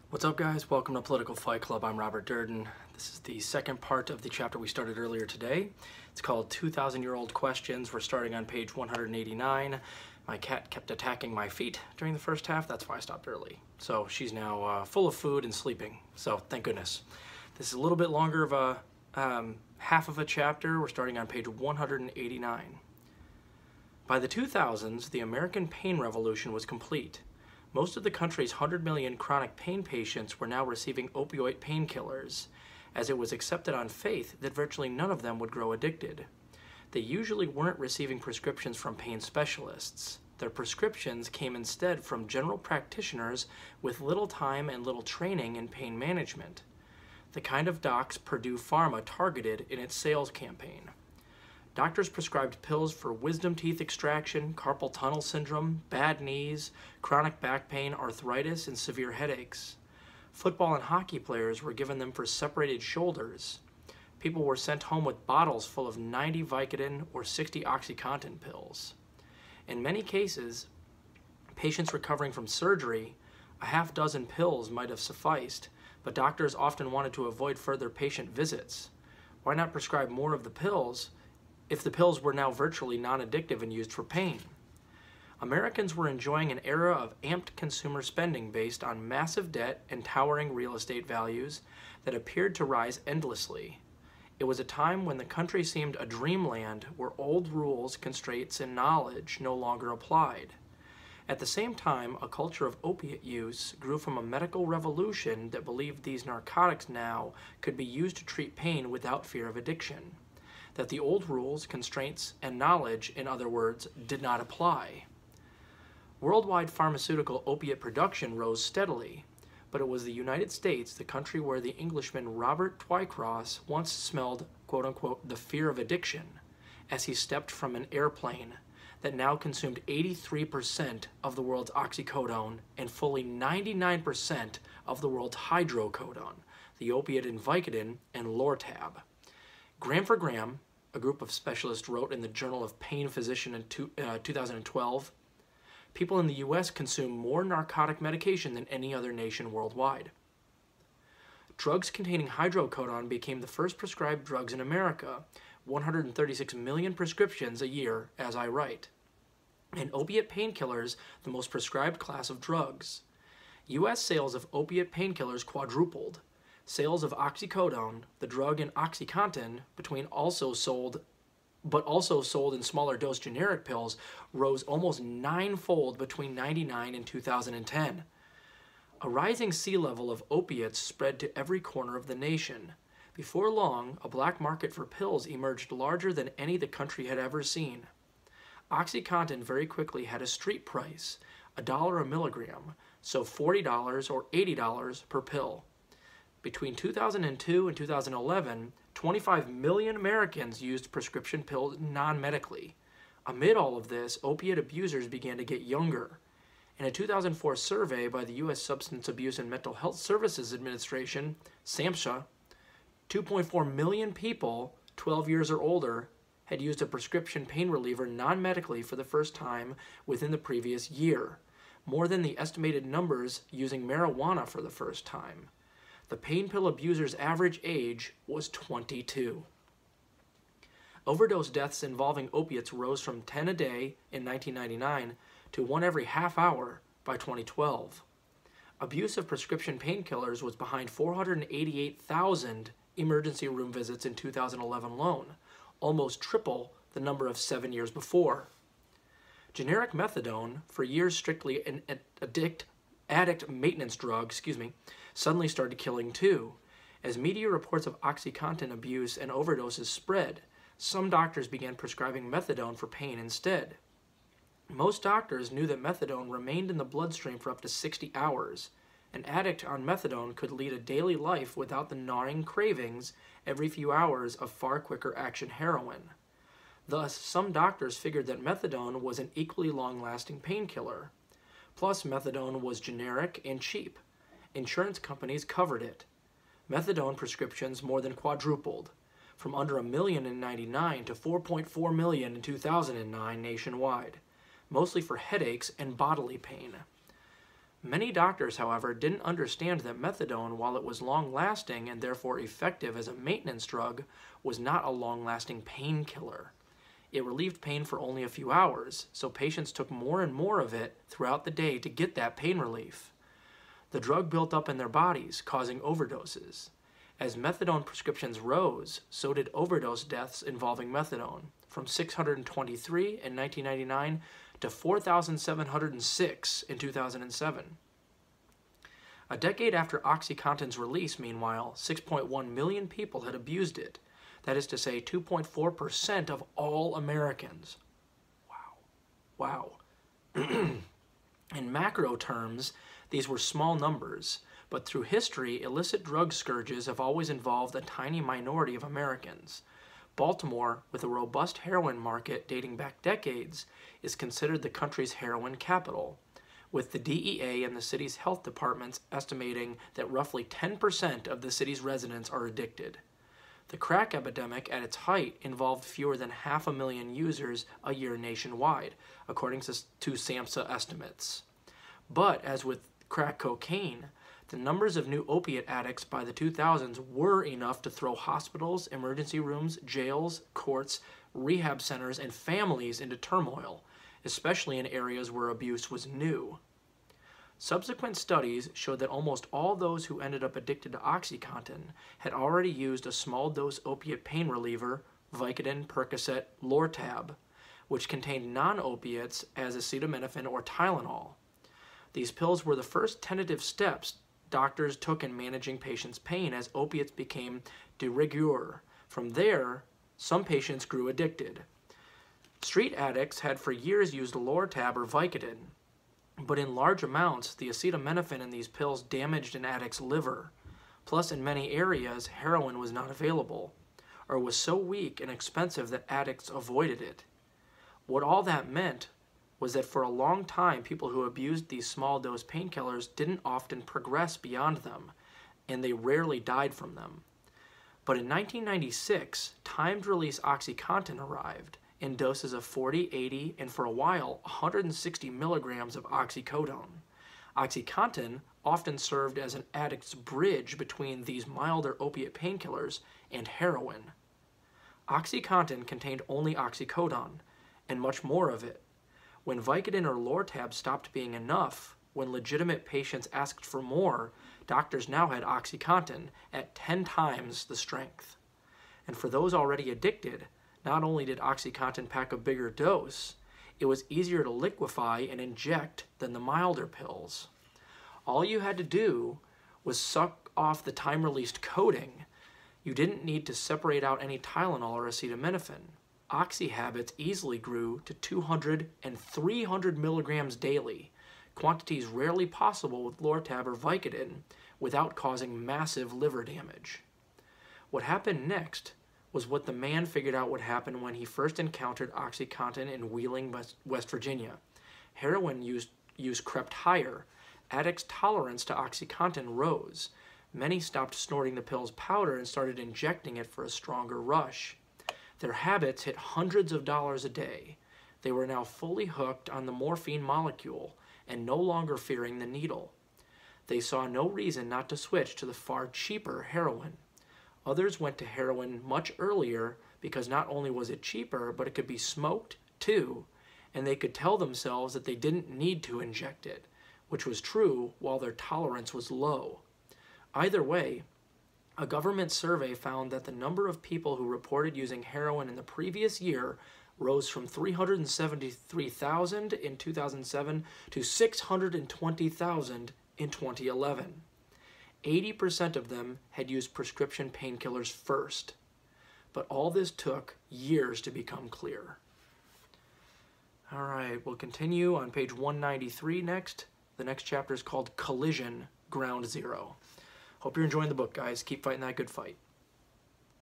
What's up, guys? Welcome to Political Fight Club. I'm Robert Durden. This is the second part of the chapter we started earlier today. It's called 2,000-Year-Old Questions. We're starting on page 189. My cat kept attacking my feet during the first half. That's why I stopped early. So she's now full of food and sleeping. So thank goodness. This is a little bit longer of a half of a chapter. We're starting on page 189. By the 2000s, the American pain revolution was complete. Most of the country's 100 million chronic pain patients were now receiving opioid painkillers, as it was accepted on faith that virtually none of them would grow addicted. They usually weren't receiving prescriptions from pain specialists. Their prescriptions came instead from general practitioners with little time and little training in pain management, the kind of docs Purdue Pharma targeted in its sales campaign. Doctors prescribed pills for wisdom teeth extraction, carpal tunnel syndrome, bad knees, chronic back pain, arthritis, and severe headaches. Football and hockey players were given them for separated shoulders. People were sent home with bottles full of 90 Vicodin or 60 Oxycontin pills. In many cases, patients recovering from surgery, a half dozen pills might have sufficed, but doctors often wanted to avoid further patient visits. Why not prescribe more of the pills if the pills were now virtually non-addictive and used for pain? Americans were enjoying an era of amped consumer spending based on massive debt and towering real estate values that appeared to rise endlessly. It was a time when the country seemed a dreamland where old rules, constraints, and knowledge no longer applied. At the same time, a culture of opiate use grew from a medical revolution that believed these narcotics now could be used to treat pain without fear of addiction. That the old rules, constraints, and knowledge, in other words, did not apply. Worldwide pharmaceutical opiate production rose steadily, but it was the United States, the country where the Englishman Robert Twycross once smelled, quote-unquote, the fear of addiction as he stepped from an airplane, that now consumed 83% of the world's oxycodone and fully 99% of the world's hydrocodone, the opiate in Vicodin and Lortab. Gram for gram, a group of specialists wrote in the Journal of Pain Physician in 2012, people in the U.S. consume more narcotic medication than any other nation worldwide. Drugs containing hydrocodone became the first prescribed drugs in America, 136 million prescriptions a year as I write. And opiate painkillers, the most prescribed class of drugs. U.S. sales of opiate painkillers quadrupled. Sales of oxycodone, the drug in Oxycontin, also sold in smaller dose generic pills, rose almost ninefold between 1999 and 2010. A rising sea level of opiates spread to every corner of the nation. Before long, a black market for pills emerged larger than any the country had ever seen. Oxycontin very quickly had a street price, $1 a milligram, so $40 or $80 per pill. Between 2002 and 2011, 25 million Americans used prescription pills non-medically. Amid all of this, opiate abusers began to get younger. In a 2004 survey by the U.S. Substance Abuse and Mental Health Services Administration, SAMHSA, 2.4 million people 12 years or older had used a prescription pain reliever non-medically for the first time within the previous year, more than the estimated numbers using marijuana for the first time. The pain pill abuser's average age was 22. Overdose deaths involving opiates rose from 10 a day in 1999 to 1 every half hour by 2012. Abuse of prescription painkillers was behind 488,000 emergency room visits in 2011 alone, almost triple the number of 7 years before. Generic methadone, for years strictly an addict maintenance drug, suddenly started killing too. As media reports of Oxycontin abuse and overdoses spread, some doctors began prescribing methadone for pain instead. Most doctors knew that methadone remained in the bloodstream for up to 60 hours. An addict on methadone could lead a daily life without the gnawing cravings every few hours of far quicker action heroin. Thus, some doctors figured that methadone was an equally long-lasting painkiller. Plus, methadone was generic and cheap. Insurance companies covered it. Methadone prescriptions more than quadrupled, from under 1 million in 1999 to 4.4 million in 2009 nationwide, mostly for headaches and bodily pain. Many doctors, however, didn't understand that methadone, while it was long-lasting and therefore effective as a maintenance drug, was not a long-lasting painkiller. It relieved pain for only a few hours, so patients took more and more of it throughout the day to get that pain relief. The drug built up in their bodies, causing overdoses. As methadone prescriptions rose, so did overdose deaths involving methadone, from 623 in 1999 to 4,706 in 2007. A decade after Oxycontin's release, meanwhile, 6.1 million people had abused it. That is to say, 2.4% of all Americans. Wow. In macro terms, these were small numbers, but through history, illicit drug scourges have always involved a tiny minority of Americans. Baltimore, with a robust heroin market dating back decades, is considered the country's heroin capital, with the DEA and the city's health departments estimating that roughly 10% of the city's residents are addicted. The crack epidemic at its height involved fewer than 500,000 users a year nationwide, according to SAMHSA estimates. But as with crack cocaine, the numbers of new opiate addicts by the 2000s were enough to throw hospitals, emergency rooms, jails, courts, rehab centers, and families into turmoil, especially in areas where abuse was new. Subsequent studies showed that almost all those who ended up addicted to Oxycontin had already used a small-dose opiate pain reliever, Vicodin, Percocet, Lortab, which contained non-opiates as acetaminophen or Tylenol. These pills were the first tentative steps doctors took in managing patients' pain as opiates became de rigueur. From there, some patients grew addicted. Street addicts had for years used Lortab or Vicodin, but in large amounts, the acetaminophen in these pills damaged an addict's liver. Plus, in many areas, heroin was not available, or was so weak and expensive that addicts avoided it. What all that meant was that for a long time, people who abused these small-dose painkillers didn't often progress beyond them, and they rarely died from them. But in 1996, timed-release Oxycontin arrived in doses of 40, 80, and for a while, 160 milligrams of oxycodone. Oxycontin often served as an addict's bridge between these milder opiate painkillers and heroin. Oxycontin contained only oxycodone, and much more of it. When Vicodin or Lortab stopped being enough, when legitimate patients asked for more, doctors now had Oxycontin at 10 times the strength. And for those already addicted, not only did Oxycontin pack a bigger dose, it was easier to liquefy and inject than the milder pills. All you had to do was suck off the time-released coating. You didn't need to separate out any Tylenol or acetaminophen. Oxy habits easily grew to 200 and 300 milligrams daily, quantities rarely possible with Lortab or Vicodin without causing massive liver damage. What happened next was what the man figured out would happen when he first encountered Oxycontin in Wheeling, West Virginia. Heroin use crept higher. Addicts' tolerance to Oxycontin rose. Many stopped snorting the pill's powder and started injecting it for a stronger rush. Their habits hit hundreds of dollars a day. They were now fully hooked on the morphine molecule and no longer fearing the needle. They saw no reason not to switch to the far cheaper heroin. Others went to heroin much earlier because not only was it cheaper, but it could be smoked too, and they could tell themselves that they didn't need to inject it, which was true while their tolerance was low. Either way, a government survey found that the number of people who reported using heroin in the previous year rose from 373,000 in 2007 to 620,000 in 2011. 80% of them had used prescription painkillers first, but all this took years to become clear. All right, we'll continue on page 193 next. The next chapter is called Collision, Ground Zero. Hope you're enjoying the book, guys. Keep fighting that good fight.